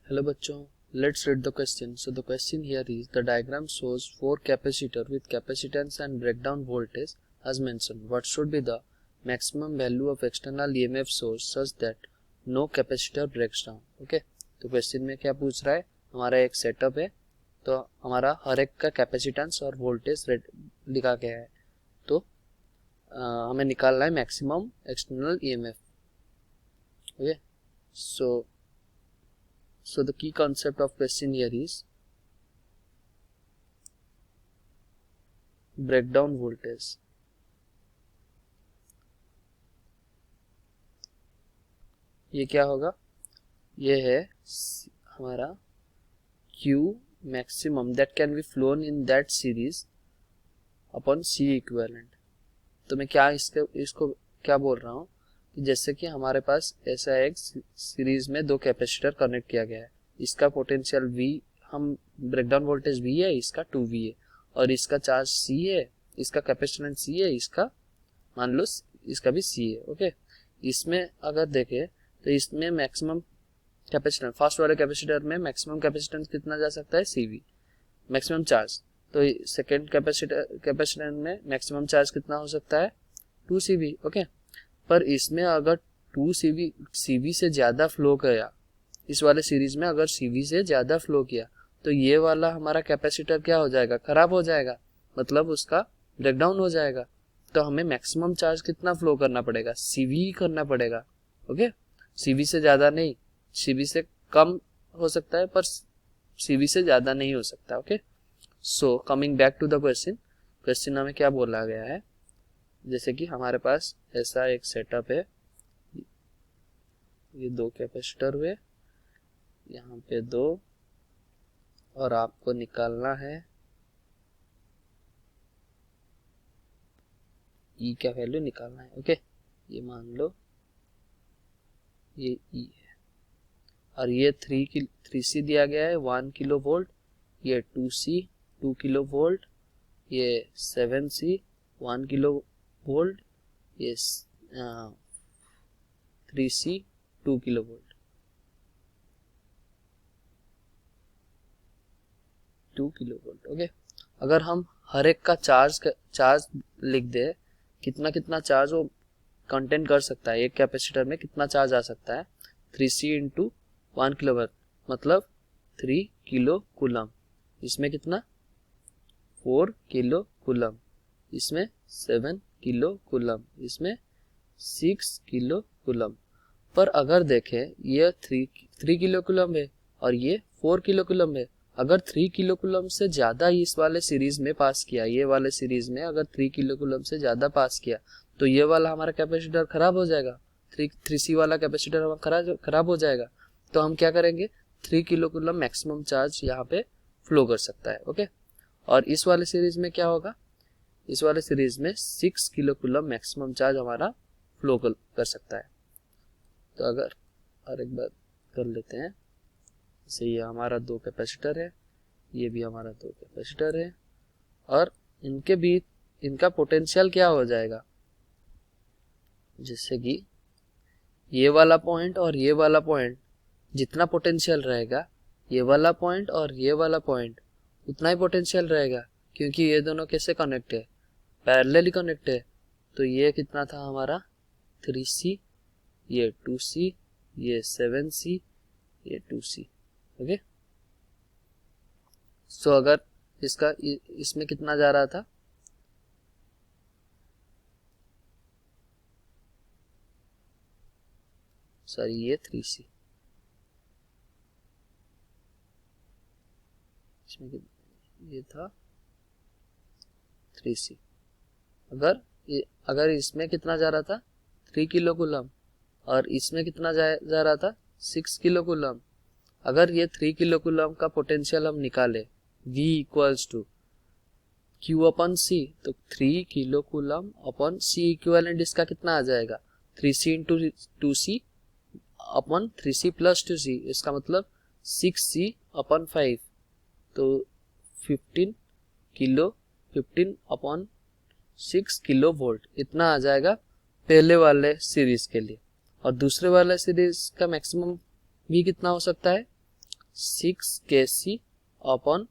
Hello बच्चों, let's read the question. So the question here is the diagram shows 4 capacitor with capacitance and breakdown voltage as mentioned. What should be the maximum value of external EMF source such that no capacitor breaks down? Okay, तो question में क्या पूछ रहा है, हमारा एक setup है, तो हमारा हर एक का कैपेसिटेंस और वोल्टेज लिखा गया है, तो हमें निकालना है maximum external EMF. Okay, so the key concept of question here is breakdown voltage. ये क्या होगा, ये है हमारा Q maximum that can be flown in that series upon C equivalent. तो मैं क्या इसको क्या बोल रहा हूँ कि जैसे कि हमारे पास ऐसा एक सीरीज में दो कैपेसिटर कनेक्ट किया गया है, इसका पोटेंशियल V, हम ब्रेकडाउन वोल्टेज V है, इसका 2V है, और इसका चार्ज C है, इसका कैपेसिटेंस C है, इसका मान लो इसका भी C है. ओके, इसमें अगर देखें तो इसमें मैक्सिमम कैपेसिटेंस, फर्स्ट वाले कैपेसिटर में मैक्सिमम कैपेसिटेंस कितना जा सकता है, CV मैक्सिमम चार्ज. तो सेकेंड कैपेसिटर में मैक्सिमम चार्ज कितना हो सकता है, 2CV. ओके, पर इसमें अगर 2CV से ज़्यादा फ्लो किया, इस वाले सीरीज में अगर CV से ज़्यादा फ्लो किया, तो ये वाला हमारा कैपेसिटर क्या हो जाएगा, खराब हो जाएगा, मतलब उसका ब्रेकडाउन हो जाएगा. तो हमें मैक्सिमम चार्ज कितना फ्लो करना पड़ेगा, CV करना पड़ेगा. ओके, CV से ज़्यादा नहीं, CV से कम हो सकता है पर CV से ज़्यादा नहीं हो सकता. Okay, so coming back to the question हमें क्या बोला गया है, जैसे कि हमारे पास ऐसा एक सेटअप है, ये दो कैपेसिटर हुए, यहाँ पे दो, और आपको निकालना है E का वैल्यू निकालना है. ओके, ये मान लो ये E है, और ये 3C दिया गया है 1 किलो वोल्ट, ये 2C 2 किलो वोल्ट, ये 7C 1 किलो वोल्ट, ये 3C 2 kilo volt, 2 kilo volt. Okay, अगर हम हर एक का चार्ज लिख दे, कितना कितना चार्ज वो कंटेंट कर सकता है, एक कैपेसिटर में कितना चार्ज आ सकता है, 3C इंटू 1 किलो वोल्ट मतलब 3 किलो कूलम, इसमें कितना 4 किलो कूलम, इसमें 7 किलो कूलम, इसमें 6 किलो कूलम. पर अगर देखें ये 3 किलो कूलम है और ये 4 किलो कूलम है, अगर 3 किलो कूलम से ज़्यादा इस वाले सीरीज में पास किया, ये वाले सीरीज में अगर 3 किलो कूलम से ज़्यादा पास किया, तो ये वाला हमारा कैपेसिटर खराब हो जाएगा, 3C वाला कैपेसिटर हमारा खराब हो जाएगा. तो हम क्या करेंगे, 3 किलो कूलम मैक्सिमम चार्ज यहाँ पे फ्लो कर सकता है. ओके, और इस वाले सीरीज में क्या होगा, इस वाले सीरीज में 6 किलो कूलम मैक्सिमम चार्ज हमारा फ्लो कर सकता है. तो अगर और एक बार कर लेते हैं, जैसे ये हमारा दो कैपेसिटर है, ये भी हमारा दो कैपेसिटर है, और इनके बीच इनका पोटेंशियल क्या हो जाएगा, जैसे कि ये वाला पॉइंट और ये वाला पॉइंट जितना पोटेंशियल रहेगा, ये वाला पॉइंट और ये वाला पॉइंट उतना ही पोटेंशियल रहेगा, क्योंकि ये दोनों कैसे कनेक्ट है, पैरेलली कनेक्ट है. तो ये कितना था हमारा 3C, ये 2C, ये 7C, ये 2C. ओके, सो अगर इसका इसमें कितना जा रहा था, सॉरी ये 3C, इसमें ये था 3C, अगर इसमें कितना जा रहा था 3 किलो कूलम, और इसमें कितना जा रहा था 6 किलो कूलम. अगर ये 3 किलो कूलम का पोटेंशियल हम निकाले, V equals to Q upon C, तो 3 kilo coulomb upon C equivalent इसका कितना आ जाएगा, 3C इंटू 2C अपन 3C प्लस 2C, इसका मतलब 6C अपन 5, तो 15 अपन 6 किलो वोल्ट इतना आ जाएगा पहले वाले सीरीज के लिए. और दूसरे वाले सीरीज का मैक्सिमम भी कितना हो सकता है, 6 kc अपॉन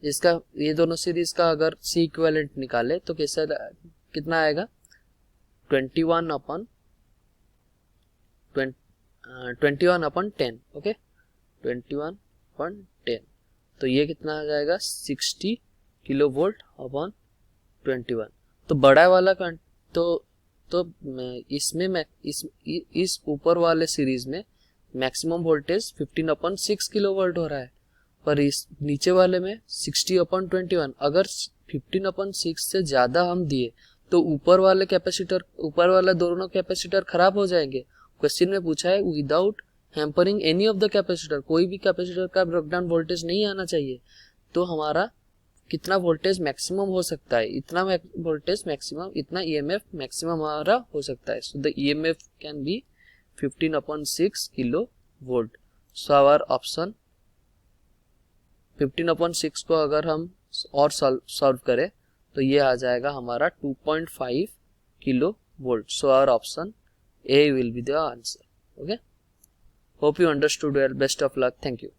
इसका, ये दोनों सीरीज का अगर सी इक्विवेलेंट निकाले तो कैसे कितना आएगा 21 अपॉन 10, ओके 21 अपॉन 10, तो ये कितना आ जाएगा 60 किलो वोल्ट अपॉन 21। तो बड़ा वाला तो इसमें इस ऊपर वाले सीरीज में मैक्सिमम वोल्टेज 15/6 किलो वोल्ट हो रहा है, पर इस नीचे वाले में 60/21। अगर 15/6 से ज्यादा हम दिए तो ऊपर वाला दोनों कैपेसिटर खराब हो जाएंगे। क्वेश्चन में पूछा है without hampering any of the capacitor, कोई भी कैपेसिटर का ब्रेकडाउन वोल्टेज नहीं आना चाहिए। तो हमारा कितना वोल्टेज मैक्सिमम हो सकता है, इतना वोल्टेज मैक्सिमम, इतना ईएमएफ मैक्सिमम हमारा हो सकता है। So the EMF can be 15/6 kilo volt. So our option 15/6 को अगर हम और सॉल्व करें तो ये आ जाएगा हमारा 2.5 kilo volt. So our option A will be the answer. Okay, hope you understood well, best of luck, thank you.